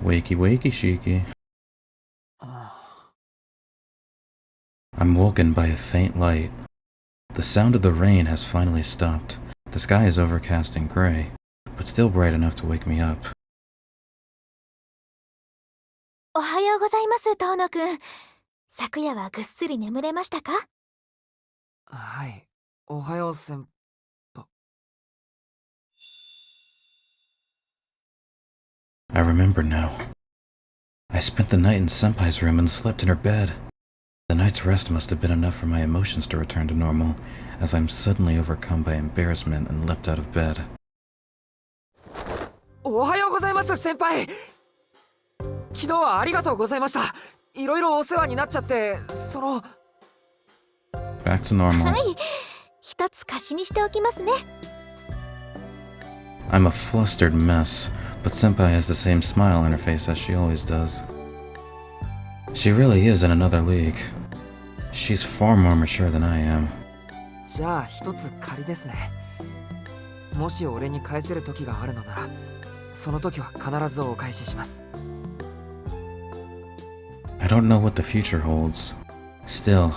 Wakey, wakey, shiki. I'm woken by a faint light. The sound of the rain has finally stopped. The sky is overcast and gray, but still bright enough to wake me up. おはようございます、遠野くん。昨夜はぐっすり眠れましたか？はい、おはよう先輩。I remember now. I spent the night in Senpai's room and slept in her bed. The night's rest must have been enough for my emotions to return to normal, as I'm suddenly overcome by embarrassment and leapt out of bed. おはようございます先輩。昨日はありがとうございました。いろいろお世話になっちゃって、Back to normal. はい、一つ貸しにしておきますね。I'm a flustered mess, but Senpai has the same smile on her face as she always does. She really is in another league. She's far more mature than I am. じゃあ一つ仮ですね。もし俺に返せる時があるのなら、その時は必ずお返しします。I don't know what the future holds. Still,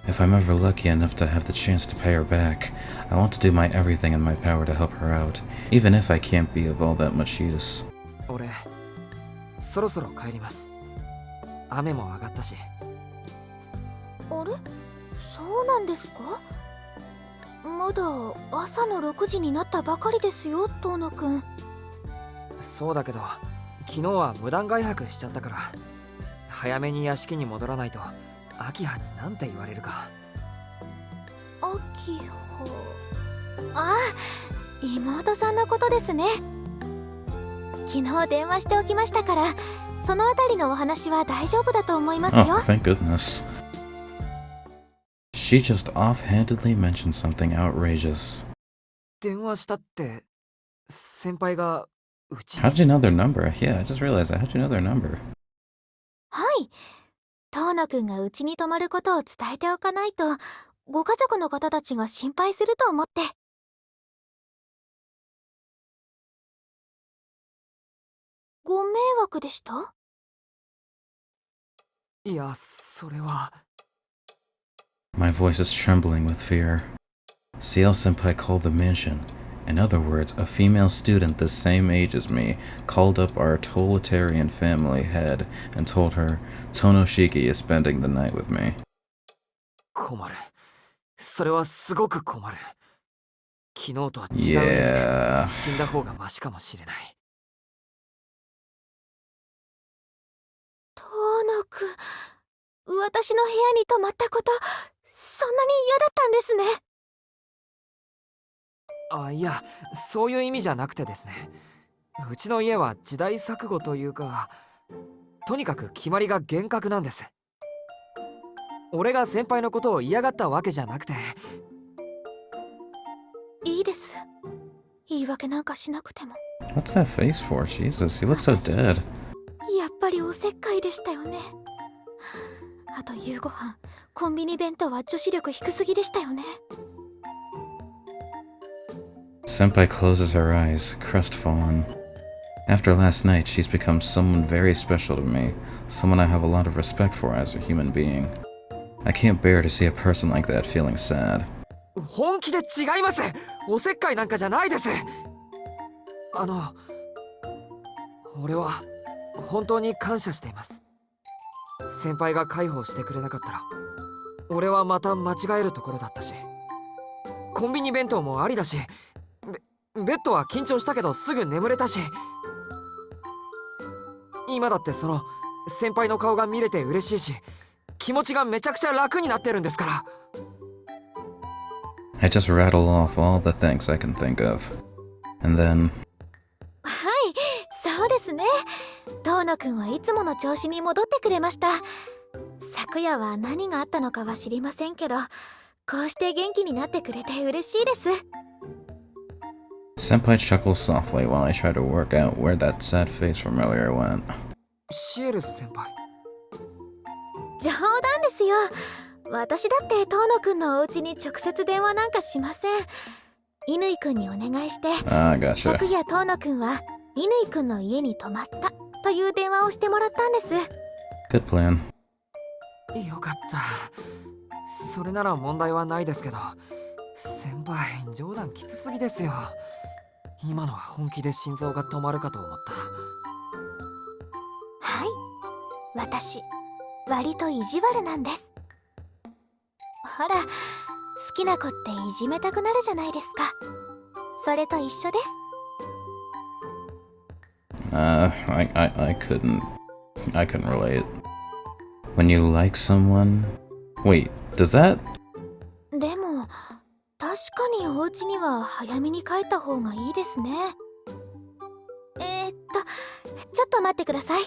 if I'm ever lucky enough to have the chance to pay her back, I want to do my everything in my power to help her out, even if I can't be of all that much use. 俺、そろそろ帰ります。雨も上がったし。あれ？そうなんですか？まだ朝の6時になったばかりですよ、遠野くん。そうだけど、昨日は無断外泊しちゃったから、早めに屋敷に戻らないと秋葉に何て言われるか。秋葉。ああ、妹さんのことですね。昨日電話しておきましたから、そのあたりのお話は大丈夫だと思いますよ。Oh, thank goodness. She just offhandedly mentioned something outrageous. 電話したって先輩がうちに。 How'd you know their number? Yeah, I just realized that. How'd you know their number? はい。遠野くんがうちに泊まることを伝えておかないと、ご家族の方たちが心配すると思って。ご迷惑でした？いや、それは。My voice is trembling with fear. Ciel senpai called the mansion. In other words, a female student the same age as me called up our totalitarian family head and told her Tonoshiki is spending the night with me. 困る。それはすごく困る。昨日とは違う意味で Yeah. 死んだ方がマシかもしれない。遠野くん、私の部屋に泊まったこと、そんなに嫌だったんですね。あ、いや、そういう意味じゃなくてですね。うちの家は時代錯誤というか、とにかく決まりが厳格なんです。俺が先輩のことを嫌がったわけじゃなくて。いいです。言い訳なんかしなくても。What's that face for? Jesus, he looks so dead. やっぱりおせっかいでしたよね。あと夕ご飯、コンビニ弁当は女子力低すぎでしたよね。Senpai closes her eyes, crestfallen. After last night, she's become someone very special to me, someone I have a lot of respect for as a human being. I can't bear to see a person like that feeling sad. 本気で違います。おせっかいなんかじゃないです。俺は本当に感謝しています。先輩が介抱してくれなかったら、俺はまた間違えるところだったし、コンビニ弁当もありだし、ベッドは緊張したけどすぐ眠れたし、今だってその先輩の顔が見れて嬉しいし、気持ちがめちゃくちゃ楽になってるんですから。I just rattle off all the thanks I can think of. And then... はい、そうですね。遠野くんはいつもの調子に戻ってくれました。昨夜は何があったのかは知りませんけど、こうして元気になってくれて嬉しいです。Senpai chuckles softly while I try to work out where that sad face from earlier went. シエル先輩。冗談ですよ。私だって遠野くんのお家に直接電話なんかしません。乾くんにお願いして、Ah, gotcha. 昨夜遠野くんは乾くんの家に泊まったという電話をしてもらったんです。 Good plan. よかった。それなら問題はないですけど、先輩冗談きつすぎですよ。今のは本気で心臓が止まるかと思った。はい、私割と意地悪なんです。ほら、好きな子っていじめたくなるじゃないですか。それと一緒です。 I couldn't relate. When you like someone... Wait, does that... でも確かにお家には早めに帰った方がいいですね。ちょっと待ってください。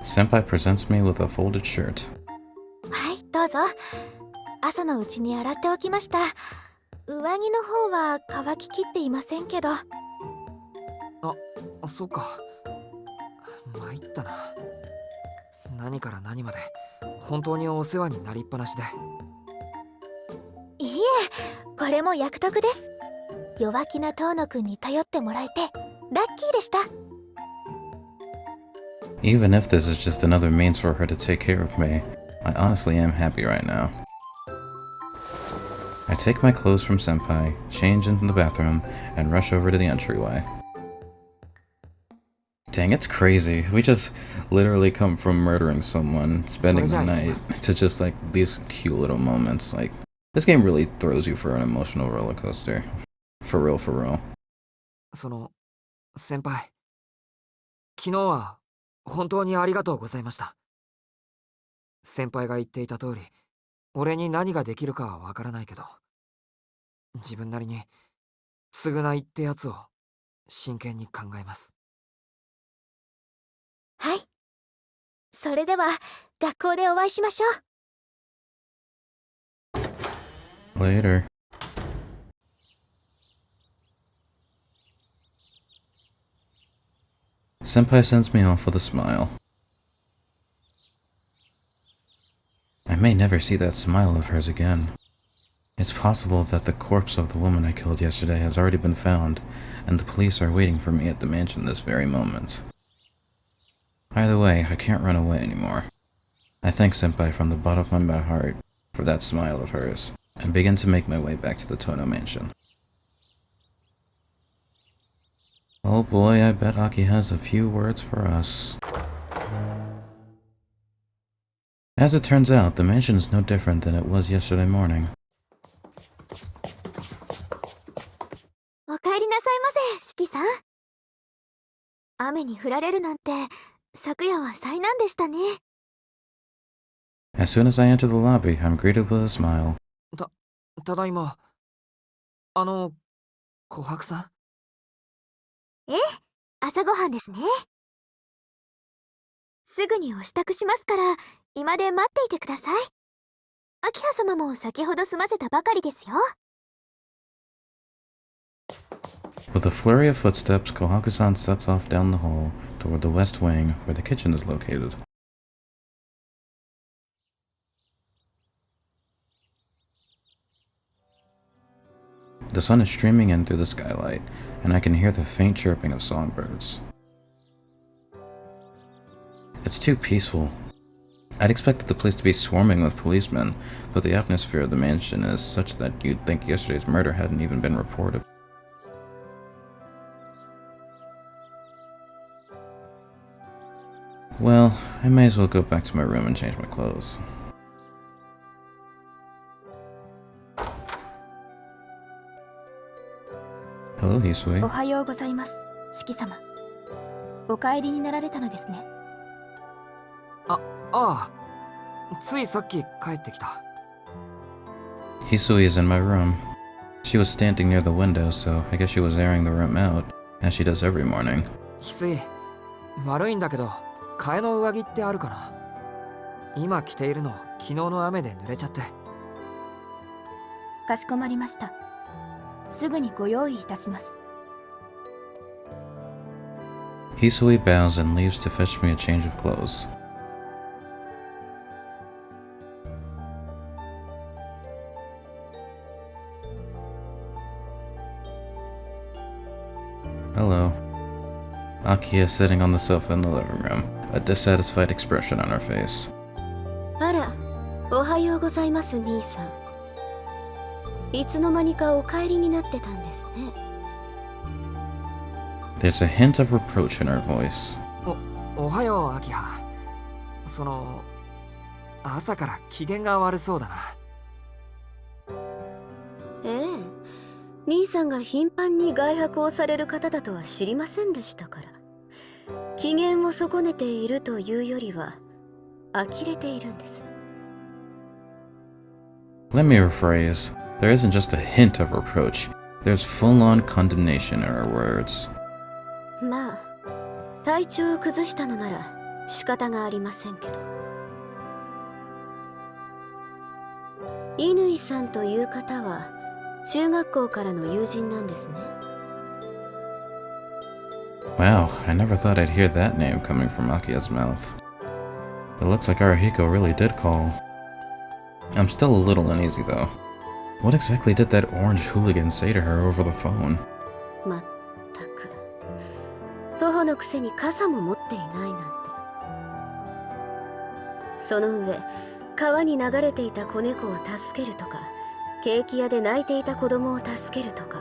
Senpai presents me with a folded shirt. はい、どうぞ。朝のうちに洗っておきました。上着の方は乾ききっていませんけど。そっか。参ったな。何から何まで本当にお世話になりっぱなしで。いいえ、これも役得です。弱気な遠野くんに頼ってもらえてラッキーでした。 Even if this is just another means for her to take care of me, I honestly am happy right now. I take my clothes from Senpai, change into the bathroom, and rush over to the entryway. Dang, it's crazy. We just literally come from murdering someone, spending the night, to just like these cute little moments. Like, this game really throws you for an emotional roller coaster. For real, for real. 先輩、昨日は本当にありがとうございました。先輩が言っていた通り、俺に何ができるかはわからないけど、自分なりに償いってやつを真剣に考えます。はい、それでは学校でお会いしましょう。 Later. Senpai sends me off with a smile. I may never see that smile of hers again. It's possible that the corpse of the woman I killed yesterday has already been found, and the police are waiting for me at the mansion this very moment. Either way, I can't run away anymore. I thank Senpai from the bottom of my heart for that smile of hers, and begin to make my way back to the Tono mansion. Oh boy, I bet Aki has a few words for us. As it turns out, the mansion is no different than it was yesterday morning. おかえりなさいませ、四季さん。雨に降られるなんて昨夜は災難でしたね。 As soon as I enter the lobby, I'm greeted with a smile. ただいま。琥珀さん？ええ、朝ごはんですね。すぐにお支度しますから居間で待っていてください。明葉様も先ほど済ませたばかりですよ。 With a flurry of footsteps, Kohaku-san sets off down the hall toward the west wing where the kitchen is located. The sun is streaming in through the skylight, and I can hear the faint chirping of songbirds. It's too peaceful. I'd expected the place to be swarming with policemen, but the atmosphere of the mansion is such that you'd think yesterday's murder hadn't even been reported. Well, I may as well go back to my room and change my clothes. Hello, Hisui. おはようございます、四季様。お帰りになられたのですね。ああ、ついさっき帰ってきた。Hisui is in my room. She was standing near the window, so I guess she was airing the room out, as she does every morning. 翡翠、悪いんだけど替えの上着ってあるかな。今着ているの昨日の雨で濡れちゃって。かしこまりました。すぐにご用意いたします。 Hisui bows and leaves to fetch me a change of clothes. Hello. Akia is sitting on the sofa in the living room, a dissatisfied expression on her face. あら、おはようございます兄さん。いつの間にかお帰りになってたんですね。There's a hint of reproach in her voice. おはようアキハ。朝から機嫌が悪そうだな。ええ、兄さんが頻繁に外泊をされる方だとは知りませんでしたから。機嫌を損ねているというよりは呆れているんです。Let me rephrase. There isn't just a hint of reproach. There's full-on condemnation in her words. まあ、体調を崩したのなら仕方がありませんけど。乾さんという方は中学校からの友人なんですね。Wow, I never thought I'd hear that name coming from Akia's mouth. It looks like Arahiko really did call. I'm still a little uneasy though. What exactly did that orange hooligan say to her over the phone? まったく、徒歩のくせに傘も持っていないなんて。その上、川に流れていた子猫を助けるとか、ケーキ屋で泣いていた子供を助けるとか、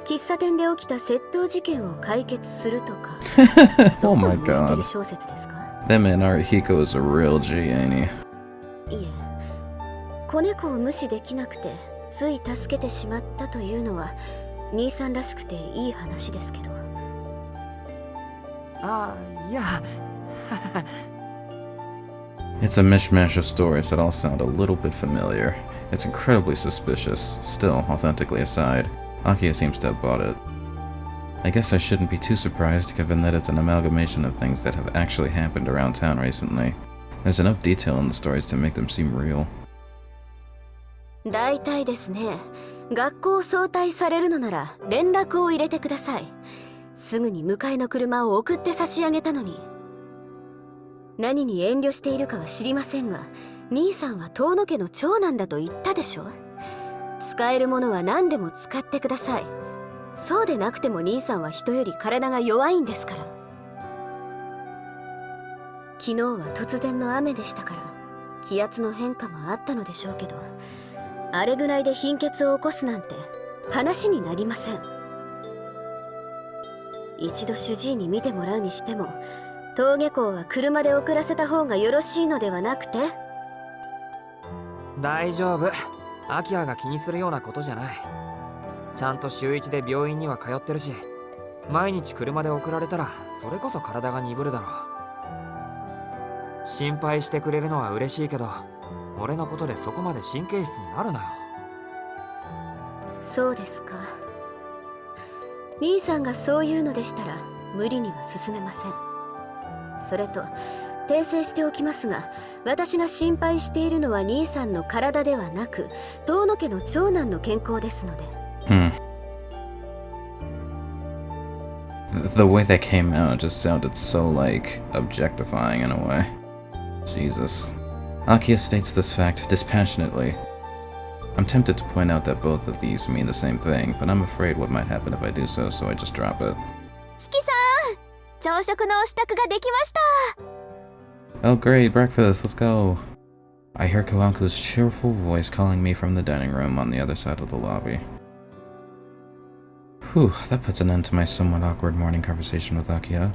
喫茶店で起きた窃盗事件を解決するとか。ど Oh こ my のミステリ god. ー小説ですか？ That man Arahiko is a real G, ain't he? いえ、子猫を無視できなくてつい助けてしまったというのは兄さんらしくていい話ですけど。いや。It's a mishmash of stories that all sound a little bit familiar. It's incredibly suspicious. Still, authentically aside, Akia seems to have bought it. I guess I shouldn't be too surprised given that it's an amalgamation of things that have actually happened around town recently. There's enough detail in the stories to make them seem real. 大体ですね、学校を早退されるのなら連絡を入れてください。すぐに迎えの車を送って差し上げたのに。何に遠慮しているかは知りませんが、兄さんは遠野家の長男だと言ったでしょ。使えるものは何でも使ってください。そうでなくても兄さんは人より体が弱いんですから。昨日は突然の雨でしたから気圧の変化もあったのでしょうけど、あれぐらいで貧血を起こすなんて話になりません。一度主治医に診てもらうにしても、登下校は車で送らせた方がよろしいのではなくて。大丈夫。アキハが気にするようなことじゃない。ちゃんと週1で病院には通ってるし、毎日車で送られたらそれこそ体が鈍るだろう。心配してくれるのは嬉しいけど、俺のことでそこまで神経質になるなよ。そうですか。兄さんがそういうのでしたら無理には進めません。それと訂正しておきますが、私が心配しているのは兄さんの体ではなく遠野家の長男の健康ですので。The way that came out just sounded so, like, objectifying in a way. Jesus. Akia states this fact dispassionately. I'm tempted to point out that both of these mean the same thing, but I'm afraid what might happen if I do so, so I just drop it. 四季さん、朝食のお支度ができました。 Oh great, breakfast, let's go. I hear Kawanku's cheerful voice calling me from the dining room on the other side of the lobby. Whew, that puts an end to my somewhat awkward morning conversation with Akia.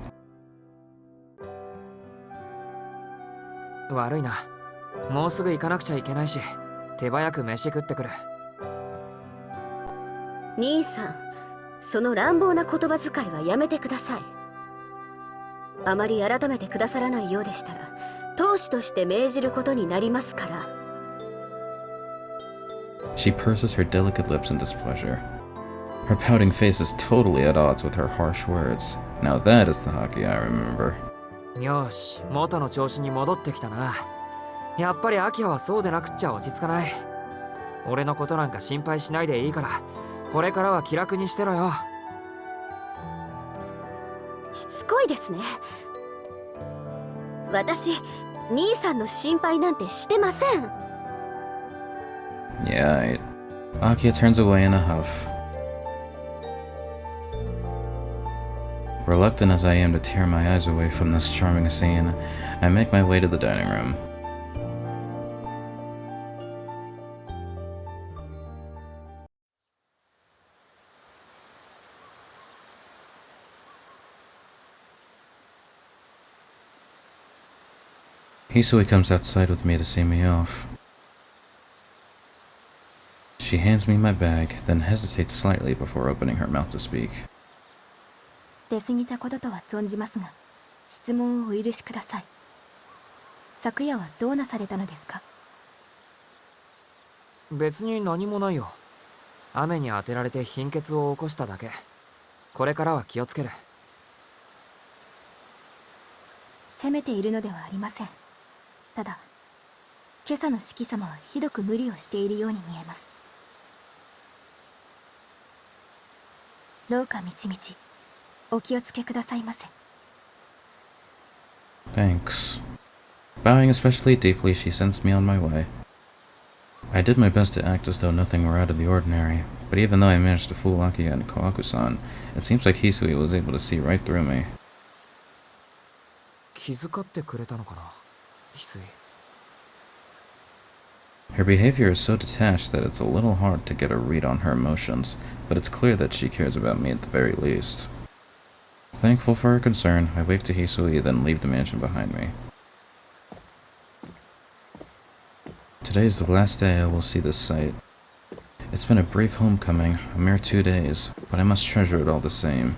悪いな。もうすぐ行かなくちゃいけないし、手早く飯食ってくる。兄さん、その乱暴な言葉遣いはやめてください。あまり改めてくださらないようでしたら、当主として命じることになりますから。She purses her delicate lips in displeasure. Her pouting face is totally at odds with her harsh words. Now that is the Haki I remember. よし、元の調子に戻ってきたな。やっぱりアキハはそうでなくっちゃ落ち着かない。俺のことなんか心配しないでいいから、これからは気楽にしてろよ。しつこいですね。私、兄さんの心配なんてしてません。Yeah, Akia turns away in a huff. Reluctant as I am to tear my eyes away from this charming scene, I make my way to the dining room. Hisui comes outside with me to see me off. She hands me my bag, then hesitates slightly before opening her mouth to speak. 出過ぎたこととは存じますが、質問をお許しください。昨夜はどうなされたのですか？別に何もないよ。雨に当てられて貧血を起こしただけ。これからは気をつける。責めているのではありません。ただ、今朝の四季様はひどく無理をしているように見えます。どうかみちみちお気をつけくださいませ。Thanks. Bowing especially deeply, she sends me on my way. I did my best to act as though nothing were out of the ordinary, but even though I managed to fool Aki and Koaku-san, it seems like Hisui was able to see right through me. 気遣ってくれたのかな、翡翠。Her behavior is so detached that it's a little hard to get a read on her emotions, but it's clear that she cares about me at the very least. Thankful for her concern, I wave to Hisui, then leave the mansion behind me. Today is the last day I will see this site. It's been a brief homecoming, a mere 2 days, but I must treasure it all the same.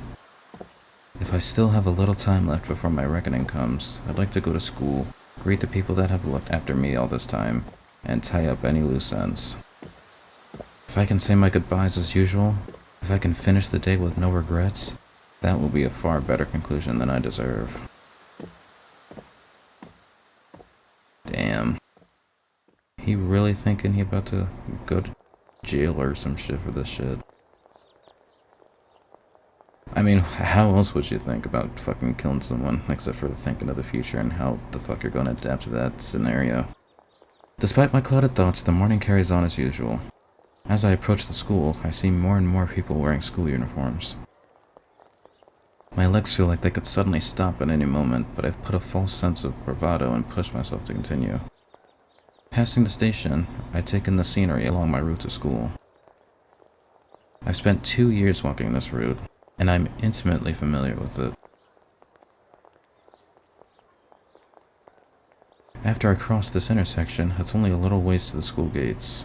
If I still have a little time left before my reckoning comes, I'd like to go to school, greet the people that have looked after me all this time, and tie up any loose ends. If I can say my goodbyes as usual, if I can finish the day with no regrets, that will be a far better conclusion than I deserve. Damn. He really thinking he about to go to jail or some shit for this shit? I mean, how else would you think about fucking killing someone, except for thinking of the future and how the fuck you're gonna adapt to that scenario? Despite my clouded thoughts, the morning carries on as usual. As I approach the school, I see more and more people wearing school uniforms. My legs feel like they could suddenly stop at any moment, but I've put a false sense of bravado and pushed myself to continue. Passing the station, I take in the scenery along my route to school. I've spent 2 years walking this route, and I'm intimately familiar with it. After I cross this intersection, it's only a little ways to the school gates.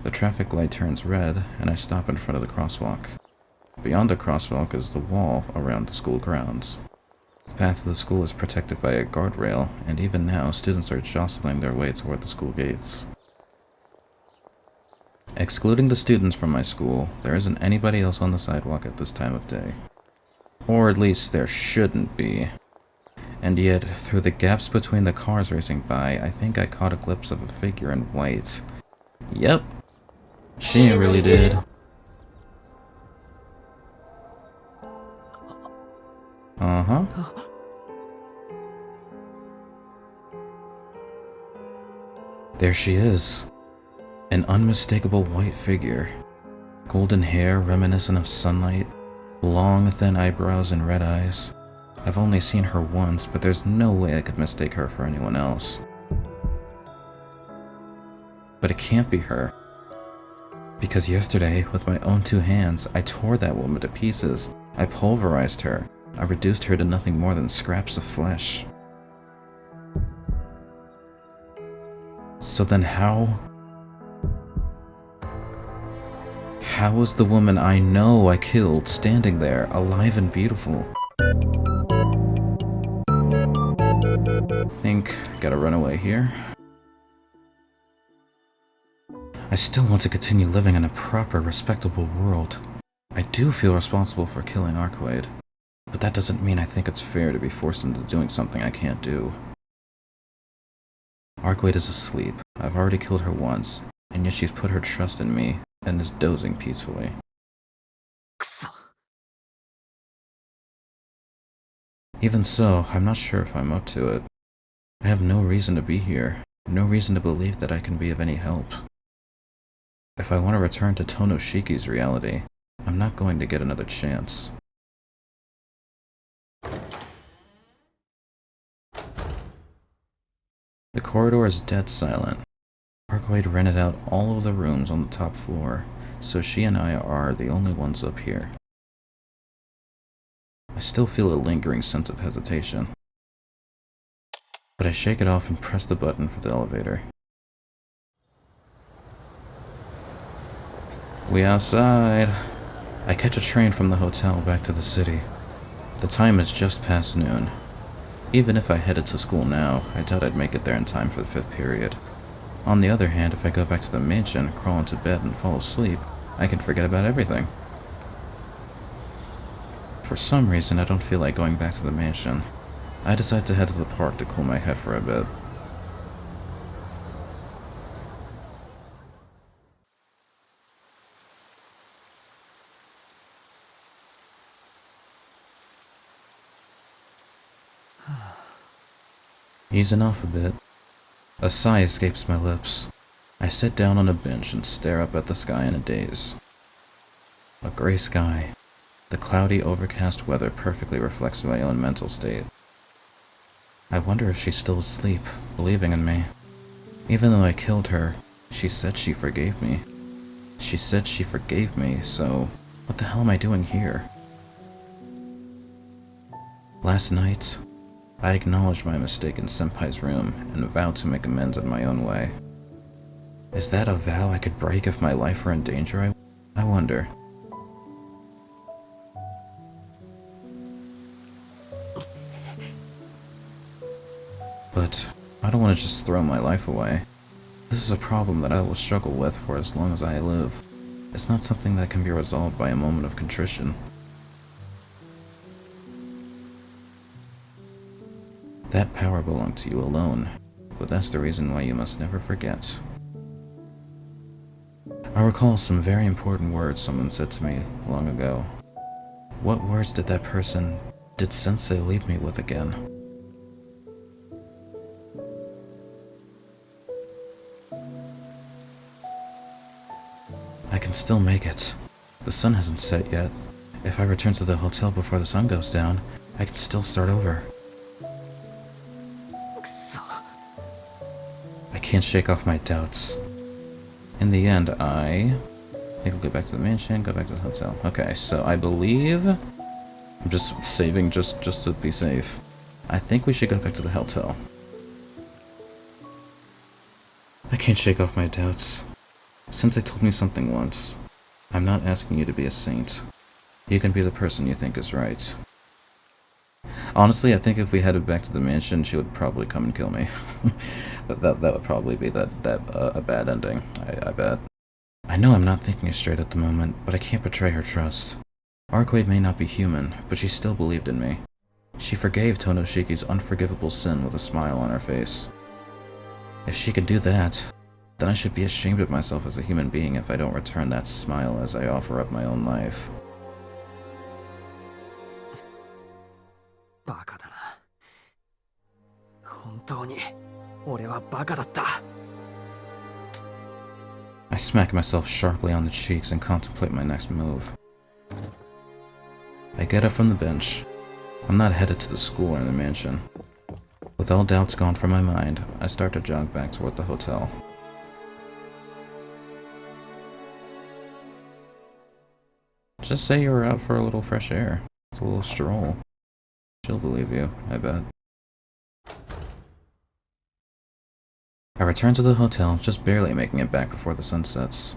The traffic light turns red, and I stop in front of the crosswalk. Beyond the crosswalk is the wall around the school grounds. The path to the school is protected by a guardrail, and even now, students are jostling their way toward the school gates. Excluding the students from my school, there isn't anybody else on the sidewalk at this time of day. Or at least there shouldn't be. And yet, through the gaps between the cars racing by, I think I caught a glimpse of a figure in white. Yep. She really did. Uh-huh. There she is. An unmistakable white figure. Golden hair reminiscent of sunlight, long thin eyebrows and red eyes. I've only seen her once, but there's no way I could mistake her for anyone else. But it can't be her. Because yesterday, with my own 2 hands, I tore that woman to pieces. I pulverized her. I reduced her to nothing more than scraps of flesh. So then how is the woman I know I killed standing there, alive and beautiful? Think gotta run away here. I still want to continue living in a proper, respectable world. I do feel responsible for killing Arkwade. But that doesn't mean I think it's fair to be forced into doing something I can't do. Arkwade is asleep. I've already killed her once, and yet she's put her trust in me and is dozing peacefully. Even so, I'm not sure if I'm up to it. I have no reason to be here, no reason to believe that I can be of any help. If I want to return to Tonoshiki's reality, I'm not going to get another chance. The corridor is dead silent. Arcade rented out all of the rooms on the top floor, so she and I are the only ones up here. I still feel a lingering sense of hesitation, but I shake it off and press the button for the elevator. We outside. I catch a train from the hotel back to the city. The time is just past noon. Even if I headed to school now, I doubt I'd make it there in time for the 5th period. On the other hand, if I go back to the mansion, crawl into bed, and fall asleep, I can forget about everything. For some reason, I don't feel like going back to the mansion. I decide to head to the park to cool my head for a bit. Easing off a bit. A sigh escapes my lips. I sit down on a bench and stare up at the sky in a daze. A gray sky. The cloudy, overcast weather perfectly reflects my own mental state. I wonder if she's still asleep, believing in me. Even though I killed her, she said she forgave me. She said she forgave me, so what the hell am I doing here? Last night, I acknowledged my mistake in Senpai's room and vowed to make amends in my own way. Is that a vow I could break if my life were in danger? I wonder. But I don't want to just throw my life away. This is a problem that I will struggle with for as long as I live. It's not something that can be resolved by a moment of contrition. That power belonged to you alone, but that's the reason why you must never forget. I recall some very important words someone said to me long ago. What words did did Sensei leave me with again? I can still make it. The sun hasn't set yet. If I return to the hotel before the sun goes down, I can still start over. I can't shake off my doubts. In the end, I think I'll go back to the mansion, go back to the hotel. Okay, so I believe I'm just saving just to be safe. I think we should go back to the hotel. I can't shake off my doubts. Sensei told me something once. I'm not asking you to be a saint. You can be the person you think is right. Honestly, I think if we headed back to the mansion, she would probably come and kill me. that would probably be a bad ending, I bet. I know I'm not thinking straight at the moment, but I can't betray her trust. Arcade may not be human, but she still believed in me. She forgave Tonoshiki's unforgivable sin with a smile on her face. If she can do that, then I should be ashamed of myself as a human being if I don't return that smile as I offer up my own life. バカだな。本当に俺はバカだった。 I smack myself sharply on the cheeks and contemplate my next move. I get up from the bench. I'm not headed to the school or the mansion. With all doubts gone from my mind, I start to jog back toward the hotel. Just say you were out for a little fresh air. It's a little stroll. She'll believe you, I bet. I return to the hotel, just barely making it back before the sun sets.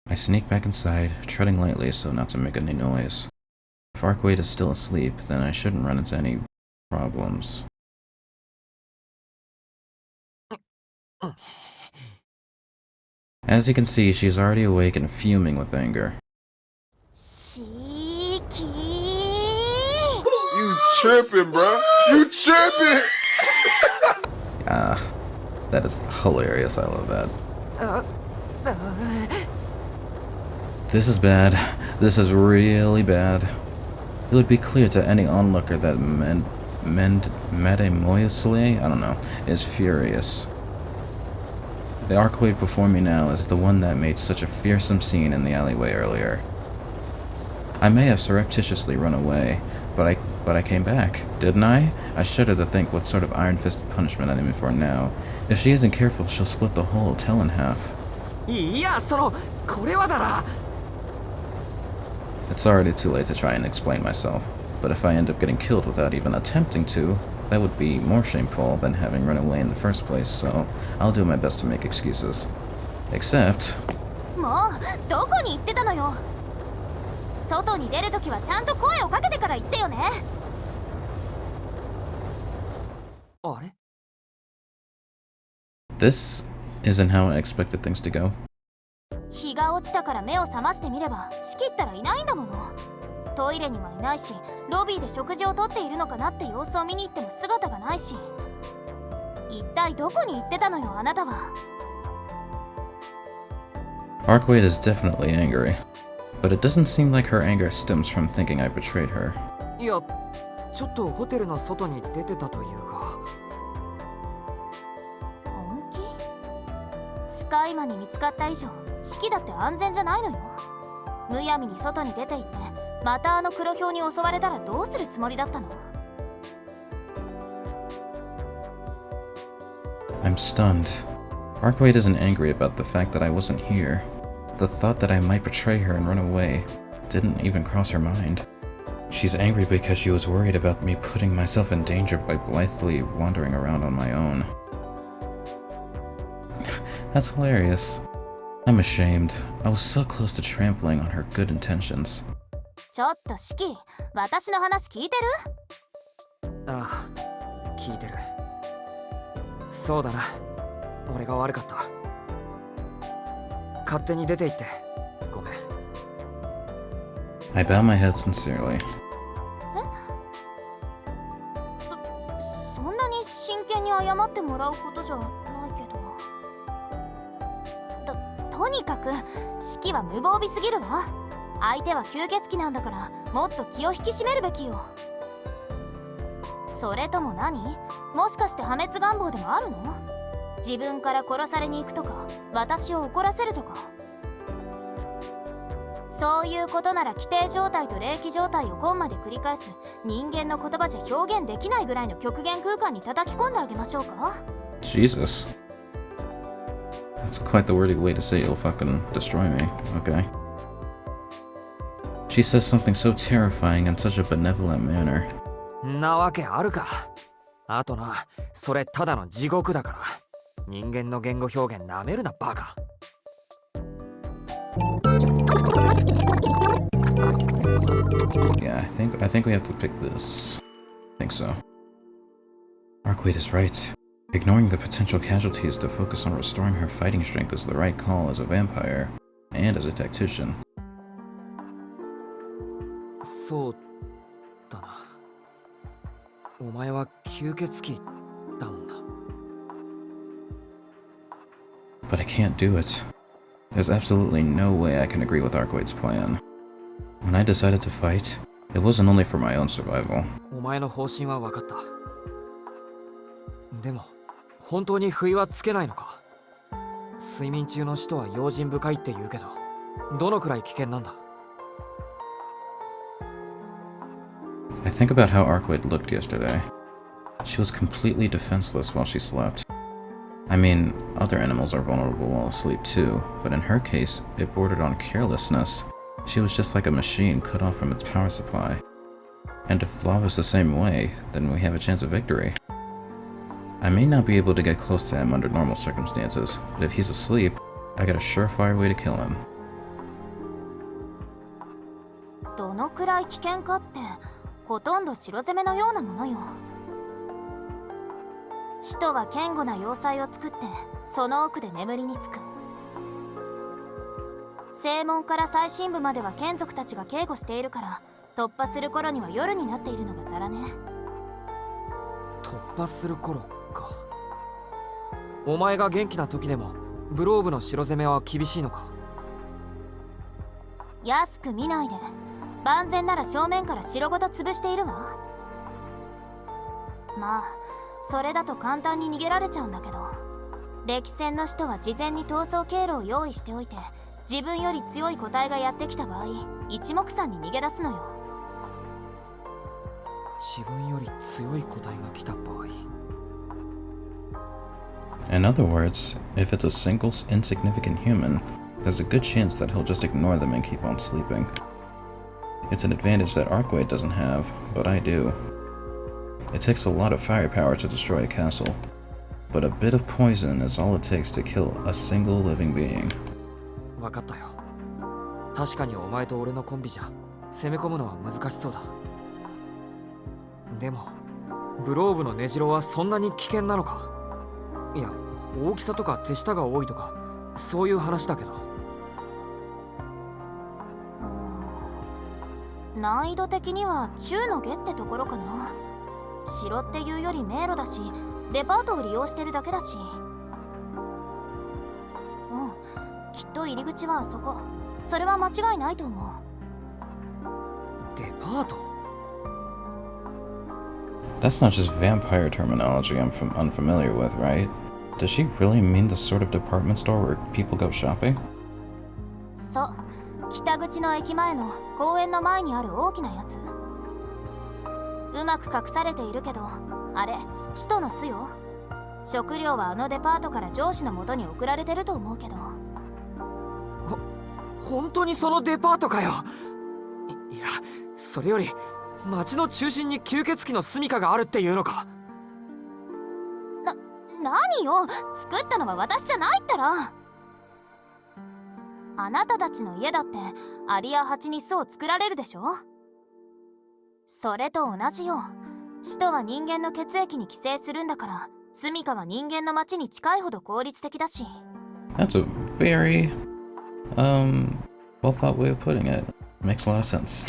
I sneak back inside, treading lightly so not to make any noise. If Arcade is still asleep, then I shouldn't run into any problems. As you can see, she's already awake and fuming with anger. Shiki. You tripping, bro. You tripping. That is hilarious. I love that. This is bad. This is really bad. It would be clear to any onlooker that Mademoiselle, I don't know, is furious. The Arcade before me now is the one that made such a fearsome scene in the alleyway earlier. I may have surreptitiously run away, but But I came back, didn't I? I shudder to think what sort of iron-fisted punishment I'm in for now. If she isn't careful, she'll split the whole tail in half. いや、これはだな。 It's already too late to try and explain myself, but if I end up getting killed without even attempting to, that would be more shameful than having run away in the first place, so I'll do my best to make excuses. Except... もうどこに行ってたのよ。外に出るときはちゃんと声をかけてから言ってよね。あれ？ This isn't how I expected things to go. 日が落ちたから目を覚ましてみれば仕切ったらいないんだもの。トイレにはいないし、ロビーで食事をとっているのかなって様子を見に行っても姿がないし。一体どこに行ってたのよ、あなたは。Arkwade is definitely angry, but it doesn't seem like her anger stems from thinking I betrayed her. いや、ちょっとホテルの外に出てたというか。本気？スカイマンに見つかった以上、式だって安全じゃないのよ。むやみに外に出て行って、またあの黒豹に襲われたらどうするつもりだったの？ I'm stunned. Arkwade isn't angry about the fact that I wasn't here. The thought that I might betray her and run away didn't even cross her mind. She's angry because she was worried about me putting myself in danger by blithely wandering around on my own. That's hilarious. I'm ashamed. I was so close to trampling on her good intentions. ちょっとシキ、私の話聞いてる？ああ、聞いてる。そうだな。俺が悪かった。勝手に出て行ってごめん。 I bow my head sincerely. そんなに真剣に謝ってもらうことじゃないけど。とにかくシキは無防備すぎるわ。相手は吸血鬼なんだからもっと気を引き締めるべきよ。それとも何？もしかして破滅願望でもあるの？自分から殺されに行くとか、私を怒らせるとか。そういうことなら規定状態と霊気状態をコンマで繰り返す人間の言葉じゃ表現できないぐらいの極限空間に叩き込んであげましょうか。 Jesus. That's quite the wordy way to say you'll fucking destroy me. Okay. She says something so terrifying in such a benevolent manner. なわけあるか。あとな、それただの地獄だから。人間の言語表現なめるなバカ。Yeah, I think we have to pick this. I think so. Arkwade is right. Ignoring the potential casualties to focus on restoring her fighting strength is the right call as a vampire and as a tactician. そうだな。お前は吸血鬼だもんな。But I can't do it. There's absolutely no way I can agree with Arkwade's plan. When I decided to fight, it wasn't only for my own survival. お前の方針は分かった。でも本当に不意はつけないのか。睡眠中の人は用心深いって言うけど、どのくらい危険なんだ。I think about how Arkwade looked yesterday. She was completely defenseless while she slept. I mean, other animals are vulnerable while asleep too, but in her case, it bordered on carelessness. She was just like a machine cut off from its power supply. And if Lava's the same way, then we have a chance of victory. I may not be able to get close to him under normal circumstances, but if he's asleep, I got a surefire way to kill him. どのくらい危険かってほとんど城攻めのようなものよ。使徒は堅固な要塞を作ってその奥で眠りにつく。正門から最深部までは眷属たちが警護しているから突破する頃には夜になっているのがザラね。突破する頃か。お前が元気な時でもブローブの城攻めは厳しいのか。安く見ないで。万全なら正面から城ごと潰しているわ。まあそれだと簡単に逃げられちゃうんだけど、歴戦の人は事前に逃走経路を用意しておいて、自分より強い個体がやってきた場合一目散に逃げ出すのよ。自分より強い個体が来た場合。 In other words, if it's a single insignificant human, there's a good chance that he'll just ignore them and keep on sleeping. It's an advantage that Arkway doesn't have, but I do. It takes a lot of firepower to destroy a castle, but a bit of poison is all it takes to kill a single living being. 分かったよ。確かにお前と俺のコンビじゃ攻め込むのは難しそうだ。でもブローブの根城はそんなに危険なのか？いや、大きさとか手下が多いとかそういう話だけど。難易度的には中の下ってところかな。城っていうより迷路だし、デパートを利用してるだけだし。きっと入り口はあそこ。それは間違いないと思う。デパート？ That's not just vampire terminology I'm unfamiliar with, right? Does she really mean the sort of department store where people go shopping? そう、北口の駅前の公園の前にある大きなやつ。うまく隠されているけど、あれ使徒の巣よ。食料はあのデパートから上司の元に送られてると思うけど。本当にそのデパートかよ。いや、それより街の中心に吸血鬼の住処があるっていうのか？何よ、作ったのは私じゃないったら。あなたたちの家だってアリやハチに巣を作られるでしょ。それと同じよ。使徒は人間の血液に寄生するんだから、住処は人間の町に近いほど効率的だし。 That's a very, well thought way of putting it. Makes a lot of sense.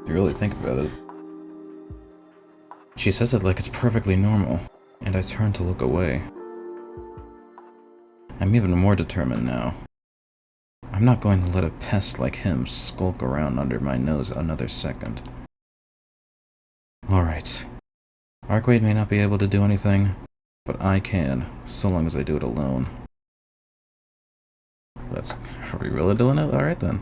If you really think about it. She says it like it's perfectly normal, and I turn to look away. I'm even more determined now. I'm not going to let a pest like him skulk around under my nose another second. Alright. Arkwade may not be able to do anything, but I can, so long as I do it alone. Are we really doing it? Alright then.